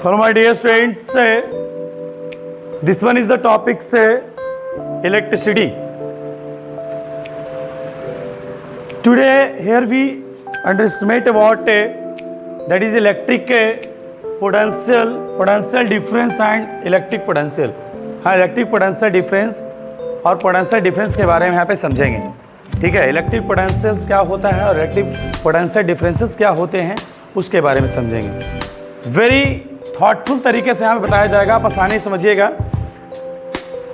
Hello my dear students, this one is the topic electricity. Today here we underestimate what that is electric potential difference and electric potential. हाँ, electric potential difference और potential difference के बारे में यहाँ पे समझेंगे. ठीक है, इलेक्ट्रिक पोटेंशियल्स क्या होता है और इलेक्ट्रिक पोटेंशियल डिफरेंसेस क्या होते हैं उसके बारे में समझेंगे. वेरी थॉटफुल तरीके से यहाँ पे बताया जाएगा, आप आसानी से समझिएगा.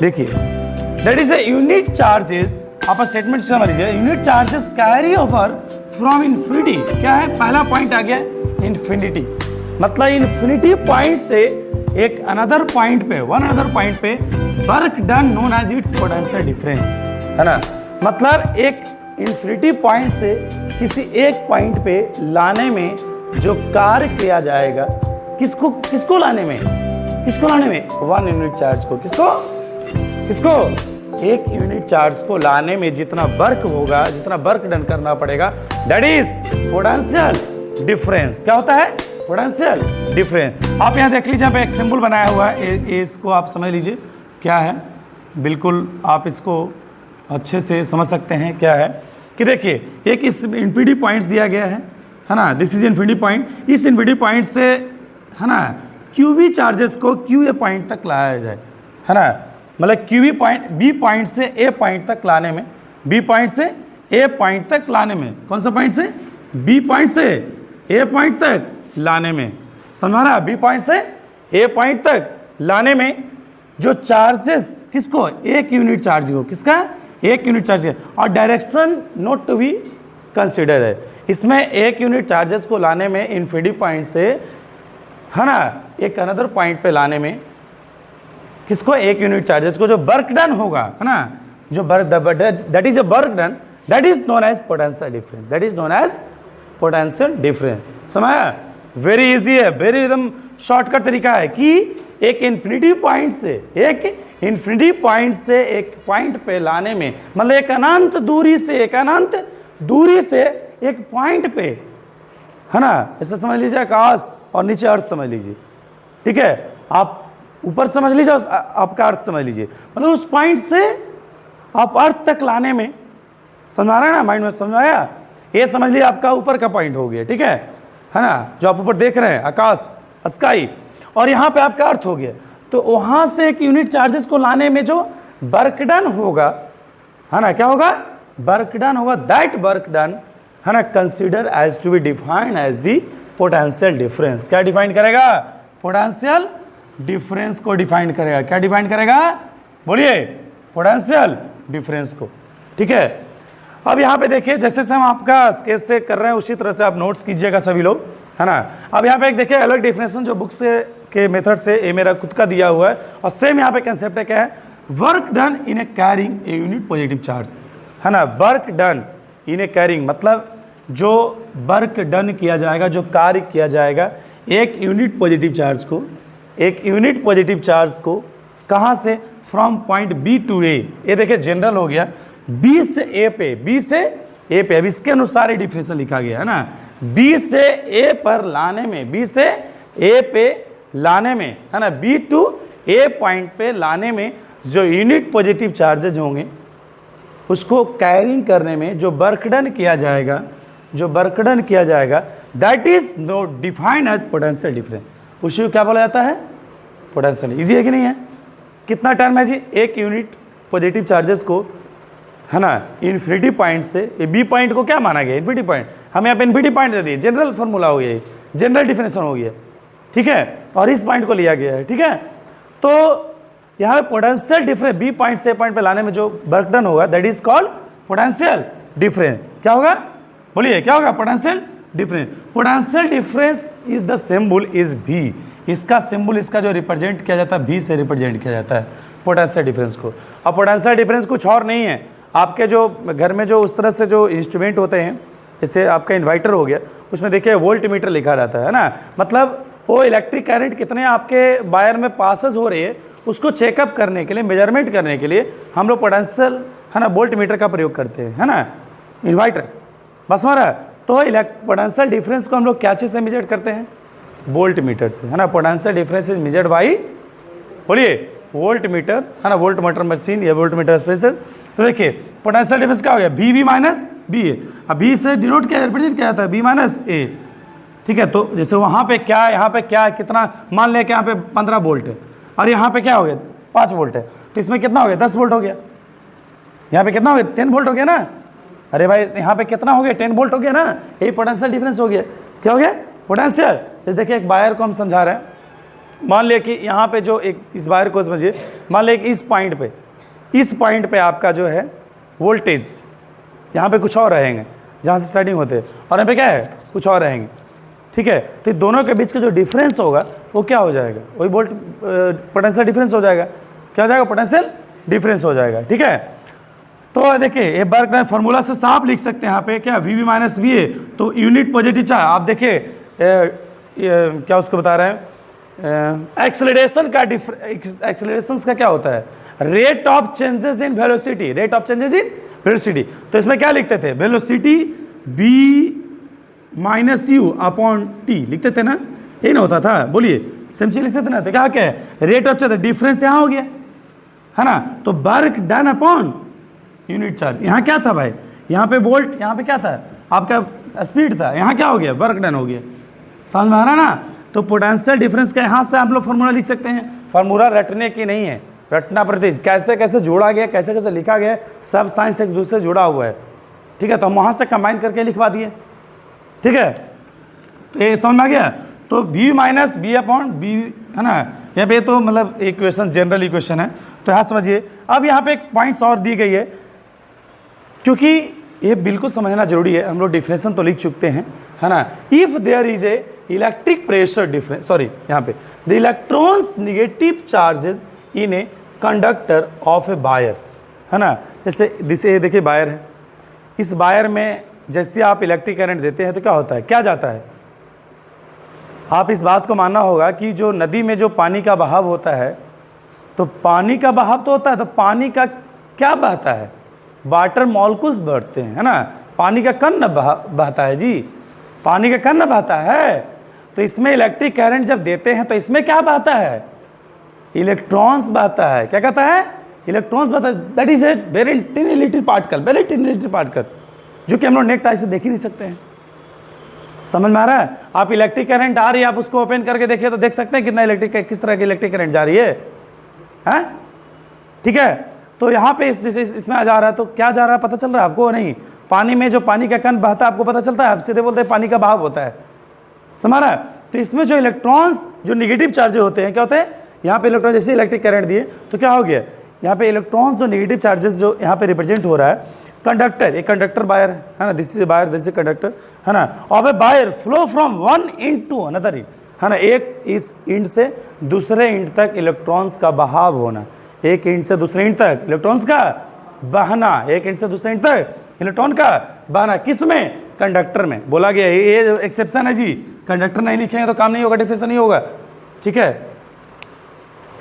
देखिए, that is a unit charges. आप स्टेटमेंट समझ लीजिए. Unit charges carry over from infinity. क्या है, पहला पॉइंट आ गया इन्फिनिटी. मतलब इन्फिनिटी पॉइंट से एक अनदर पॉइंट पे work done known as its potential difference, है ना. मतलब एक इन्फिनिटी पॉइंट से किसी एक पॉइंट पे लाने में जो कार्य किया जाएगा, किसको लाने में 1 यूनिट चार्ज को. किसको एक यूनिट चार्ज को लाने में जितना वर्क होगा, जितना वर्क डन करना पड़ेगा, दैट इज पोटेंशियल डिफरेंस. क्या होता है, पोटेंशियल डिफरेंस. आप यहाँ देख लीजिए, यहाँ पे एक सिंबल बनाया हुआ है, इसको आप समझ लीजिए क्या है. बिल्कुल आप इसको अच्छे से समझ सकते हैं क्या है. कि देखिए, एक इस इन्फिनिटी पॉइंट दिया गया है ना. This is infinity point. इस इन्फिनिटी पॉइंट से, है ना, क्यूवी चार्जेस को क्यू ए पॉइंट तक लाया जाए, है ना. मतलब क्यूवी पॉइंट बी पॉइंट से ए पॉइंट तक लाने में, बी पॉइंट से ए पॉइंट तक लाने में, कौन सा पॉइंट से, बी पॉइंट से ए पॉइंट तक लाने में, समझा रहा. बी पॉइंट से ए पॉइंट तक लाने में जो चार्जेस, किसको, एक यूनिट चार्ज को, किसका, एक यूनिट चार्ज है. और direction not to be consider है. इसमें एक यूनिट चार्जेस को लाने में इन्फिनिटी पॉइंट से, है ना, एक अनदर पॉइंट पे लाने में किसको, एक यूनिट चार्जेस को जो वर्क डन होगा, है ना, जो that is a work done, that is known as potential difference. That is known as potential difference. समझा. वेरी इजी है, वेरी एकदम शॉर्टकट तरीका है कि एक इन्फिनिटी पॉइंट से एक पॉइंट पे लाने में, मतलब एक अनंत दूरी से एक पॉइंट पे, है ना. ऐसा समझ लीजिए, आकाश और नीचे अर्थ समझ लीजिए. ठीक है, आप ऊपर समझ लीजिए, आपका अर्थ समझ लीजिए. मतलब उस पॉइंट से आप अर्थ तक लाने में, समझा रहे ना, माइंड में समझाया. ये समझ लीजिए आपका ऊपर का पॉइंट हो गया. ठीक है ना, जो आप ऊपर देख रहे हैं, आकाश, स्काई. और यहाँ पे आपका अर्थ हो गया. तो वहां से एक यूनिट चार्जेस को लाने में जो वर्क डन होगा, है ना, क्या होगा, वर्क डन होगा. दैट वर्क डन, है ना, consider as to be defined as the potential difference. क्या डिफाइन करेगा, पोटेंशियल डिफरेंस को डिफाइन करेगा. क्या डिफाइन करेगा, बोलिए, पोटेंशियल डिफरेंस को. ठीक है. अब यहाँ पे देखिए, जैसे से हम आपका स्केच से कर रहे हैं उसी तरह से आप नोट्स कीजिएगा सभी लोग, है ना. अब यहाँ पे एक देखिए अलग डिफिनेशन जो बुक से के मेथड से, ये मेरा खुद का दिया हुआ है. और सेम यहाँ पे कंसेप्ट है, क्या है, work done in A carrying a unit positive charge, है ना. Work done in A carrying मतलब जो वर्क डन किया जाएगा, जो कार्य किया जाएगा एक यूनिट पॉजिटिव चार्ज को कहाँ से, फ्रॉम पॉइंट बी टू ए. ये देखिए जनरल हो गया, बी से ए पे. अब इसके अनुसार ही डिफरेंस लिखा गया, है ना. बी से ए पर लाने में, बी से ए पे लाने में, है ना, बी टू ए पॉइंट पे लाने में जो यूनिट पॉजिटिव चार्जेज होंगे उसको कैरिंग करने में जो वर्क डन किया जाएगा, that is known defined as potential difference. उसी को क्या बोला जाता है, पोटेंशियल. इजी है कि नहीं है. कितना टर्म है जी, एक यूनिट पॉजिटिव चार्जेस को, है ना, इन्फिनिटी पॉइंट से, ये बी पॉइंट को क्या माना गया, इन्फिनिटी पॉइंट. हम यहाँ पे इन्फिनिटी पॉइंट दे दिए, जनरल फॉर्मूला हो गया, जनरल डिफिनेशन हो गया. ठीक है, और इस पॉइंट को लिया गया है. ठीक है, तो यहाँ पे पोटेंशियल डिफरेंस, बी पॉइंट से पॉइंट पे लाने में जो वर्क डन होगा, that is called potential difference. क्या होगा, बोलिए, क्या होगा, potential difference. Potential difference is the symbol is भी. इसका सिंबल, इसका जो रिप्रेजेंट किया जाता है, भी से रिप्रेजेंट किया जाता है पोटेंशियल डिफरेंस को. अब पोटेंशियल डिफरेंस कुछ और नहीं है. आपके जो घर में जो उस तरह से जो इंस्ट्रूमेंट होते हैं, जैसे आपका इन्वर्टर हो गया, उसमें देखिए वोल्ट मीटर लिखा रहता है ना. मतलब वो इलेक्ट्रिक करंट कितने आपके वायर में पासेस हो रही है उसको चेकअप करने के लिए, मेजरमेंट करने के लिए हम लोग पोटेंशियल, है ना, वोल्ट मीटर का प्रयोग करते हैं, है ना, इन्वर्टर. बस हमारा तो पोटेंशियल डिफरेंस को हम लोग क्या चीज़ से मेजर करते हैं, वोल्ट मीटर से, है ना। Potential difference is measured by, बोलिए, वोल्ट मीटर, है ना, वोल्ट मीटर मशीन या वोल्ट मीटर स्पेशल। तो देखिए पोटेंशियल डिफरेंस क्या हो गया, बी बी माइनस बी ए। अब बी से डिनोट क्या रिप्रेजेंट किया जाता है, बी माइनस ए, ठीक है। तो जैसे वहाँ पे क्या है, यहाँ पे क्या है, कितना, मान लें कि यहाँ पे 15 वोल्ट है और यहाँ पे क्या हो गया 5 वोल्ट है, तो इसमें कितना हो गया 10 वोल्ट हो गया। यहाँ पे कितना हो गया 10 वोल्ट हो गया ना। अरे भाई यहाँ पे कितना हो गया 10 वोल्ट हो गया ना, यही पोटेंशियल डिफरेंस हो गया। क्या हो गया पोटेंशियल। जैसे देखिए एक वायर को हम समझा रहे हैं, मान लिया कि यहाँ पे जो एक, इस वायर को समझिए, मान लिया कि इस पॉइंट पे आपका जो है वोल्टेज, यहाँ पे कुछ और रहेंगे जहाँ से स्टार्टिंग होते हैं, और यहाँ पे क्या है कुछ और रहेंगे, ठीक है। तो दोनों के बीच का जो डिफरेंस होगा वो क्या हो जाएगा, वही वोल्ट पोटेंशियल डिफरेंस हो जाएगा। क्या हो जाएगा, पोटेंशियल डिफरेंस हो जाएगा, ठीक है। तो देखिए ये वर्क डन फार्मूला से साफ लिख सकते हैं यहाँ पे क्या, V B minus V A, तो यूनिट पॉजिटिव चार्ज। आप देखिए क्या उसको बता रहे हैं, एक्सेलरेशन का क्या होता है, rate of changes in velocity, rate of changes in velocity. तो इसमें क्या लिखते थे, velocity v minus u upon t लिखते थे ना, यही ना होता था, बोलिए सेम चीज लिखते थे ना। तो क्या है रेट ऑफ चेंज, डिफरेंस यहाँ हो गया, है ना। तो work done upon unit charge, यहाँ क्या था भाई, यहाँ पे वोल्ट, यहाँ पे क्या था आपका स्पीड था, यहाँ क्या हो गया वर्क डन हो गया, समझ में आ रहा ना। तो पोटेंशियल डिफरेंस का यहाँ से आप लोग फार्मूला लिख सकते हैं। फार्मूला रटने की नहीं है, रटना प्रति कैसे कैसे जोड़ा गया, कैसे कैसे लिखा गया, सब साइंस एक दूसरे से जुड़ा हुआ है, ठीक है। तो हम वहाँ से कंबाइन करके लिखवा दिए, ठीक है। तो ये समझ में आ गया। तो b minus b upon b, है ना, यहाँ पे तो मतलब इक्वेशन जनरल इक्वेशन है, तो यहाँ समझिए। अब यहाँ पे एक पॉइंट्स और दी गई है, क्योंकि ये बिल्कुल समझना जरूरी है, हम लोग डिफिनेशन तो लिख चुकते हैं, है ना। If there is a electric pressure difference, sorry यहाँ पे the electrons negative charges in a conductor of a wire, है ना। जैसे देखिए वायर है, इस वायर में जैसे आप इलेक्ट्रिक करंट देते हैं तो क्या होता है, क्या जाता है। आप इस बात को मानना होगा कि जो नदी में जो पानी का बहाव होता है, तो पानी का बहाव तो होता है, तो पानी का क्या बहता है, वाटर मॉलिक्यूल्स बढ़ते हैं, है ना। पानी का कण बहता है जी, पानी का कण बहता है। तो इसमें इलेक्ट्रिक करंट जब देते हैं तो इसमें क्या बहता है, इलेक्ट्रॉन्स बहता है। क्या कहता है, इलेक्ट्रॉन्स बहता है। That is a very टिनी little particle, very टिनी little particle, जो कि हम लोग नेक्स्ट आई से देख ही नहीं सकते हैं। समझ में आ रहा है। आप इलेक्ट्रिक करंट आ रही है, आप उसको ओपन करके देखिए तो देख सकते हैं कितना इलेक्ट्रिक, किस तरह की इलेक्ट्रिक करंट जा रही है, ठीक है। तो यहाँ पे जैसे इसमें आ जा रहा है, तो क्या जा रहा है पता चल रहा है आपको, नहीं। पानी में जो पानी का कण बहता है आपको पता चलता है, आप सीधे बोलते हैं पानी का बहाव होता है, समझ रहा है। तो इसमें जो इलेक्ट्रॉन्स जो निगेटिव चार्ज होते हैं, क्या होते हैं, यहाँ पे इलेक्ट्रॉन जैसे इलेक्ट्रिक करंट दिए तो क्या हो गया, यहाँ पे इलेक्ट्रॉन्स जो नेगेटिव चार्जेस जो यहाँ पे रिप्रेजेंट हो रहा है, कंडक्टर, एक कंडक्टर वायर है ना, this is wire, this is conductor, है ना। और वे wire flow from one end to another end, है ना। एक इस इंड से दूसरे इंड तक इलेक्ट्रॉन्स का बहाव होना, एक इंड से दूसरे इंड तक इलेक्ट्रॉन्स का बहना, एक इंड से दूसरे इंड तक इलेक्ट्रॉन का बहना, किस में, कंडक्टर में। बोला गया ये एक्सेप्शन है जी, कंडक्टर नहीं लिखेंगे तो काम नहीं होगा, डिफरेंस नहीं होगा, ठीक है।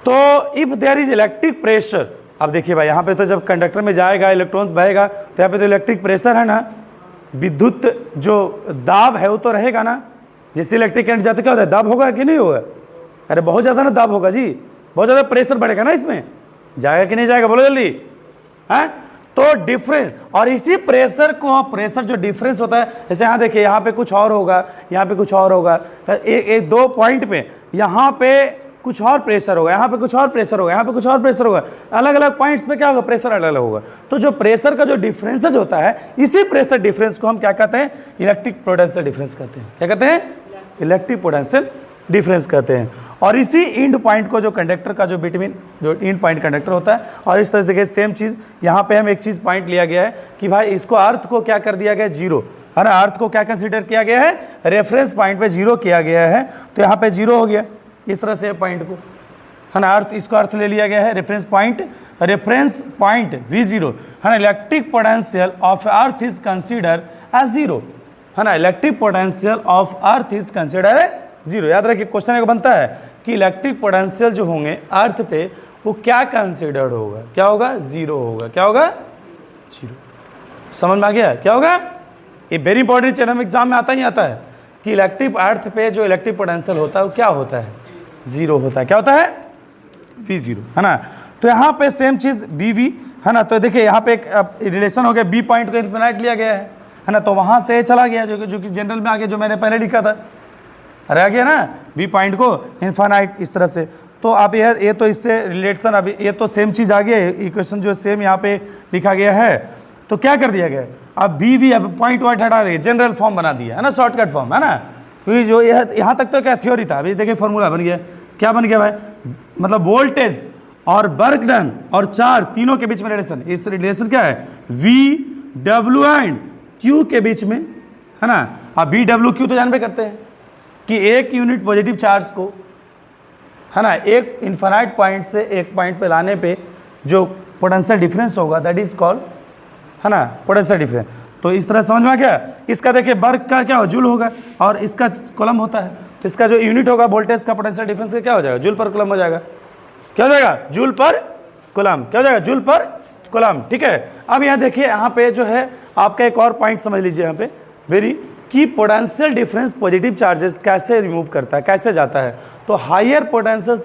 तो if there is electric pressure, अब देखिए भाई यहाँ पे तो जब कंडक्टर में जाएगा इलेक्ट्रॉन्स बहेगा तो यहाँ पे तो इलेक्ट्रिक प्रेशर है ना, विद्युत जो दाब है वो तो रहेगा ना। जैसे इलेक्ट्रिक करंट जाते क्या होता है, दाब होगा कि नहीं होगा, अरे बहुत ज़्यादा ना दाब होगा जी, बहुत ज़्यादा प्रेशर बढ़ेगा ना, इसमें जाएगा कि नहीं जाएगा, बोलो जल्दी, है। तो डिफरेंस, और इसी प्रेशर को, प्रेशर जो डिफरेंस होता है, जैसे यहाँ देखिए यहाँ पे कुछ और होगा, यहाँ पे कुछ और होगा, एक दो पॉइंट पे यहाँ पे कुछ और प्रेशर होगा, यहाँ पे कुछ और प्रेशर होगा, यहाँ पे कुछ और प्रेशर होगा, अलग अलग पॉइंट्स पे क्या होगा, प्रेशर अलग अलग होगा। तो जो प्रेशर का जो डिफरेंसेज होता है, इसी प्रेशर डिफरेंस को हम क्या कहते हैं, इलेक्ट्रिक पोटेंशियल डिफरेंस कहते हैं। क्या कहते हैं, इलेक्ट्रिक पोटेंशियल डिफरेंस कहते हैं। और इसी इंड पॉइंट को, जो कंडक्टर का जो बिटवीन जो इंड पॉइंट कंडक्टर होता है, और इस तरह से देखिए सेम चीज़ यहाँ पे हम एक चीज़ पॉइंट लिया गया है कि भाई इसको अर्थ को क्या कर दिया गया, जीरो, है ना। अर्थ को क्या कंसिडर किया गया है, रेफरेंस पॉइंट पे जीरो किया गया है, तो यहाँ पे जीरो हो गया इस तरह से पॉइंट को, है ना। अर्थ, इसको अर्थ ले लिया गया है रेफरेंस पॉइंट V0, है ना। Electric potential of earth is consider as zero, है ना। Electric potential of earth is consider as zero. याद रखिए क्वेश्चन एक बनता है कि इलेक्ट्रिक पोटेंशियल जो होंगे अर्थ पे वो क्या कंसिडर्ड होगा, क्या होगा, जीरो होगा, क्या होगा, जीरो। समझ में आ गया क्या होगा। ये वेरी इंपॉर्टेंट चैनल में एग्जाम में आता ही आता है कि इलेक्ट्रिक अर्थ पे जो इलेक्ट्रिक पोटेंशियल होता है वो क्या होता है, जीरो होता है। क्या होता है, V जीरो, है ना। तो यहाँ पे सेम चीज BV, है ना। तो देखिए यहाँ पे एक रिलेशन हो गया, B पॉइंट को इन्फिनाइट लिया गया है ना। तो वहाँ से चला गया जो कि जनरल में आ गया, जो मैंने पहले लिखा था, अरे आ गया ना, B पॉइंट को इन्फिनाइट इस तरह से। तो आप ये तो इससे रिलेशन, अभी ये तो सेम चीज़ आ गया, इक्वेशन जो सेम यहाँ पे लिखा गया है। तो क्या कर दिया गया, अब BV अब पॉइंट वाइट हटा दिया, जनरल फॉर्म बना दिया, है ना, शॉर्टकट फॉर्म, है ना। क्योंकि जो यहाँ तक तो क्या थ्योरी था, अभी देखिए फॉर्मूला बन गया। क्या बन गया भाई, मतलब वोल्टेज और वर्क डन और चार्ज तीनों के बीच में रिलेशन। इस रिलेशन क्या है, VW एंड Q के बीच में, है ना। अब VW Q तो जानते करते हैं कि एक यूनिट पॉजिटिव चार्ज को, है ना, एक इन्फिनाइट पॉइंट से एक पॉइंट पे लाने पे जो पोटेंशियल डिफरेंस होगा दैट इज कॉल्ड, है ना, पोटेंशियल डिफरेंस। तो इस तरह समझ में आ गया। इसका देखिए वर्क का क्या हो, जूल होगा, और इसका कॉलम होता है। तो इसका जो यूनिट होगा वोल्टेज का पोटेंशियल डिफरेंस का क्या हो जाएगा, जूल पर कूलम हो जाएगा। क्या हो जाएगा, जूल पर कूलम। क्या हो जाएगा, जूल पर कूलम। ठीक है। अब यहाँ देखिए, यहाँ पे जो है आपका एक और पॉइंट समझ लीजिए यहाँ पे वेरी, कि पोटेंशियल डिफरेंस पॉजिटिव चार्जेस कैसे रिमूव करता है, कैसे जाता है। तो हायर पोटेंशियल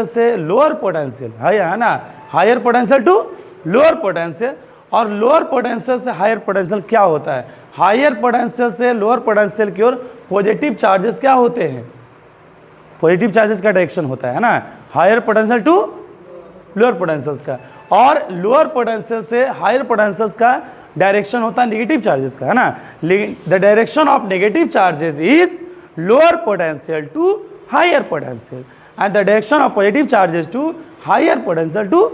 से लोअर पोटेंशियल, है ना, higher potential to lower potential, और लोअर पोटेंशियल से हायर पोटेंशियल क्या होता है, हायर पोटेंशियल से लोअर पोटेंशियल की ओर पॉजिटिव चार्जेस क्या होते हैं, पॉजिटिव चार्जेस का डायरेक्शन होता है ना, higher potential to lower potentials का, और लोअर पोटेंशियल से हायर पोटेंशियल्स का डायरेक्शन होता है नेगेटिव चार्जेस का, है ना। The direction of negative charges is lower potential to higher potential, and the direction of positive charges to higher potential to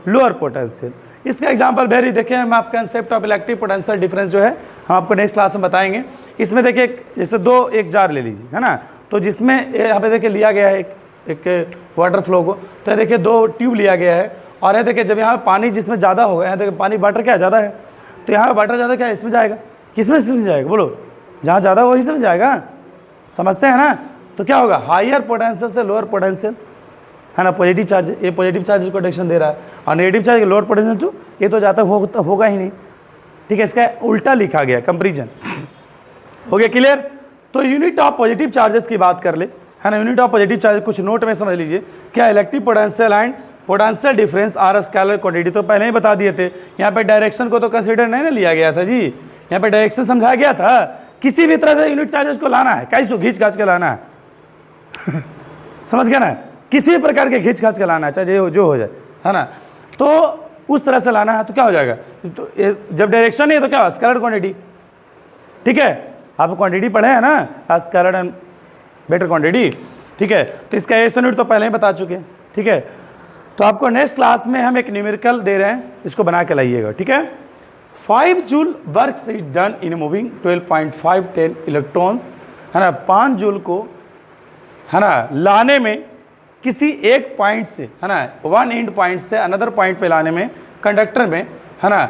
lower potential. इसका एग्जांपल वेरी देखिए, हम आप concept of electric potential difference जो है हम आपको नेक्स्ट क्लास में बताएंगे। इसमें देखिए जैसे एक जार ले लीजिए, है ना। तो जिसमें यहाँ पे देखिए लिया गया है एक वाटर फ्लो को, तो ये देखिए 2 ट्यूब लिया गया है, और ये देखिए जब यहाँ पानी जिसमें ज़्यादा होगा, यहाँ देखिए पानी वाटर क्या ज़्यादा है, तो यहाँ वाटर ज़्यादा क्या इसमें जाएगा, किसमें जाएगा बोलो, जहाँ ज़्यादा वही से जाएगा, समझते हैं ना। तो क्या होगा, हायर पोटेंशियल से लोअर पोटेंशियल, है ना, पॉजिटिव चार्ज, ये पॉजिटिव चार्ज को डायरेक्शन दे रहा है, और negative charge lower potential to, ये तो जाता होगा ही नहीं। ठीक है, इसका उल्टा लिखा गया, कंपेरिजन हो गया, क्लियर। तो यूनिट ऑफ पॉजिटिव चार्जेस की बात कर ले, है ना, यूनिट ऑफ पॉजिटिव चार्जेस कुछ नोट में समझ लीजिए। क्या, electric potential and potential difference are scalar quantity, तो पहले ही बता दिए थे। यहाँ पे डायरेक्शन को तो कंसिडर नहीं ना लिया गया था जी, यहाँ पे डायरेक्शन समझाया गया था, किसी भी तरह से यूनिट चार्जेस को लाना है, कैसे घींच घाच के लाना है समझ गया ना, किसी प्रकार के खींच खाच के लाना है, चाहे जो हो जाए, है ना। तो उस तरह से लाना है, तो क्या हो जाएगा, तो जब डायरेक्शन नहीं है तो क्या, स्केलर क्वांटिटी। ठीक है, आप क्वांटिटी पढ़े हैं ना, स्केलर एंड वेक्टर क्वांटिटी। ठीक है, तो इसका एस यूनिट तो पहले ही बता चुके हैं। ठीक है, तो आपको नेक्स्ट क्लास में हम एक न्यूमेरिकल दे रहे हैं, इसको बना के लाइएगा। ठीक है, 5 joule work is done in moving 12.510 electrons, है ना, 5 जूल को, है ना, लाने में किसी एक पॉइंट से, है ना, वन एंड पॉइंट से अनदर पॉइंट पे लाने में कंडक्टर में, है ना,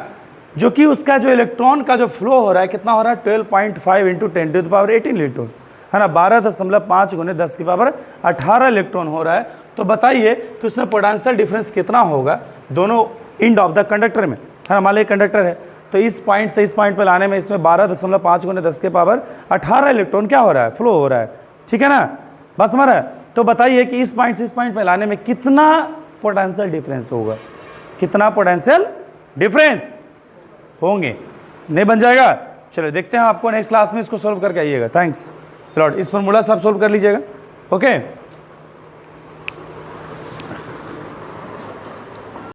जो कि उसका जो इलेक्ट्रॉन का जो फ्लो हो रहा है कितना हो रहा है, 12.5 × 10⁻18 इलेक्ट्रॉन, है ना, 12.5 × 10⁻18 इलेक्ट्रॉन हो रहा है। तो बताइए कि उसमें पोटेंशियल डिफरेंस कितना होगा दोनों एंड ऑफ द कंडक्टर में, है ना। मान लीजिए कंडक्टर है, तो इस पॉइंट से इस पॉइंट पे लाने में इसमें 12.5 × 10⁻18 इलेक्ट्रॉन क्या हो रहा है, फ्लो हो रहा है। ठीक है ना, बस हमारा। तो बताइए कि इस पॉइंट से इस पॉइंट पे लाने में कितना पोटेंशियल डिफरेंस होगा, कितना पोटेंशियल डिफरेंस होंगे, नहीं बन जाएगा। चलो देखते हैं आपको नेक्स्ट क्लास में इसको सॉल्व करके आइएगा। थैंक्स लॉर्ड, इस फॉर्मूला सब सॉल्व कर लीजिएगा। ओके।